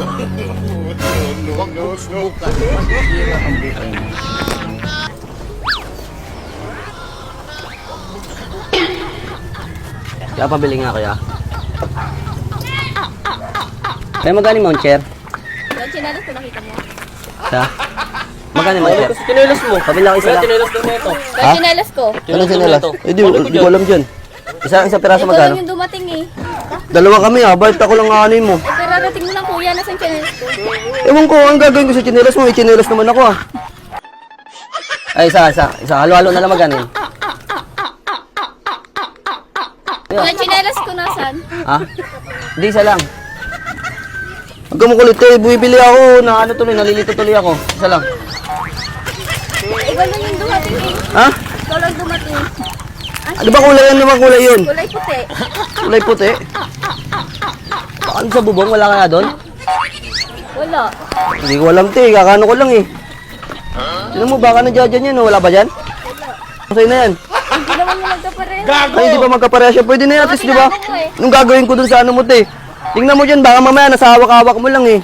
Huwag mong subukan. Masisira ang buhay mo. Kaya pabili nga kaya. Kaya magkano yung chair? Yung chinelas ko nakita mo. Sa? Magkano yung chair? Tinelas mo. Pabili ako isa lang. Tinelas daw na ito. Yung chinelas ko. Anong sinelas? Eh di ko alam dyan. Isang piraso Ikaw magkano? lang yung dumating eh. Dalawa kami ha, bakit ako lang aanin mo? Eh, pero rating mo lang kuya na sa chinelas ko. Ewan ko, ang gagawin ko sa chinelas mo, chinelas naman ako ah. Ay, isa, halo-halo na lang magkano yun. Yung chinelas ko nasan? Ha? Hindi, isa lang. Huwag ka makulit eh, bumibili ako, na ano tuloy, nalilito tuloy ako. Isa lang. Ikaw lang yung dumating eh. Ha? Ikaw lang dumating. Ano ba kulay yan naman kulay yun? Kulay puti. Kulay puti? Baka ano sa bubong, wala ka na doon? Wala. Hindi ko alam te, kakano ko lang eh. Sino mo, baka nandiyan yan, wala ba dyan? Masay na yan. Hindi naman mo magkapareho. Ay, hindi ba magkapareha siya? Pwede na yan, at least, di ba? Tinapon mo eh. Anong gagawin ko dun sa ano mo, te? Tingnan mo dyan, baka mamaya nasa hawak-hawak mo lang eh.